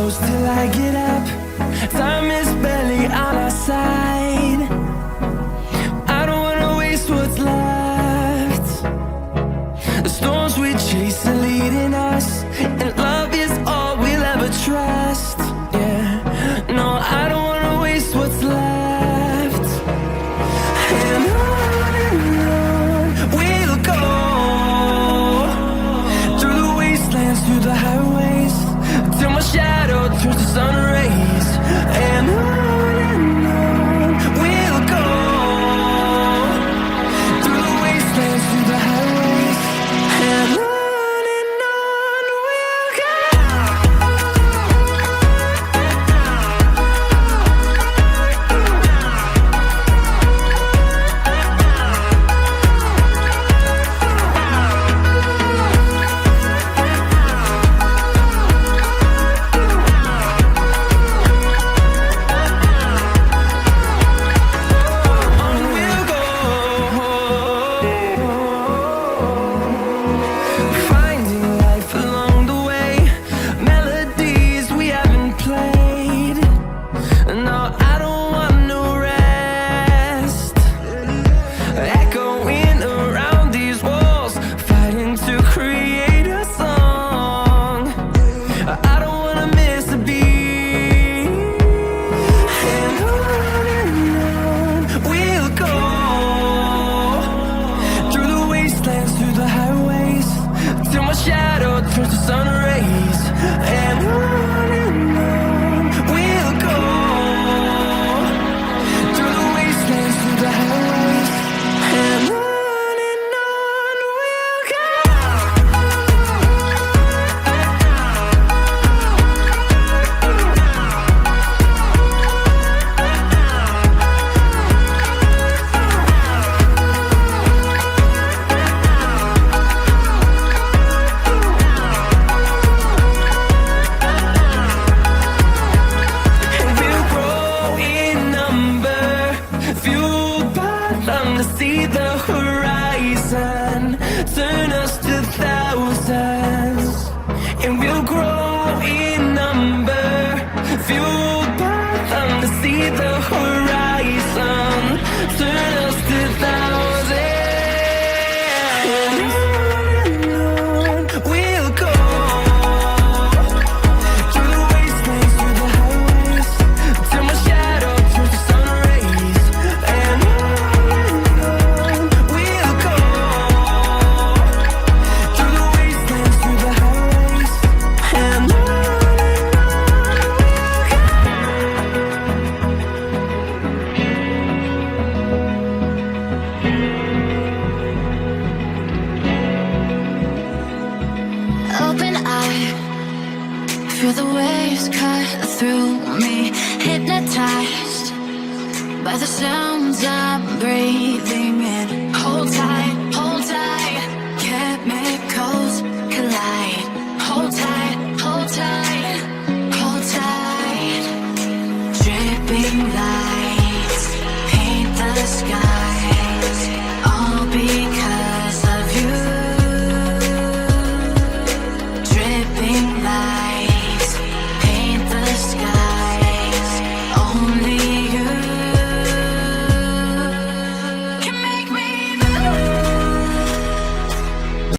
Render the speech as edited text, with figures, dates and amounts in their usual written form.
close till I get up. Time is barely on our side. I don't wanna waste what's left. The storms we chase are leading us, and love is all we'll ever trust. Yeah, no, I don't wanna waste what's left. And on we'll go, through the wastelands, through the highways, till my shadow turns to sun rays. And on we'll go, through the wastelands, through the highways, and on we'll go. Shadow turns to sun rays, and on we'll go, through the wastelands, through the highways, and on we'll go. See the horizon, turn us to thousands, and we'll grow in number, fueled by them. To see the horizon, turn us to thousands, and on we'll go, through the wastelands, through the highways, till my shadow turns to sun rays, and feel the waves cut through me, hypnotized by the sounds I'm breathing.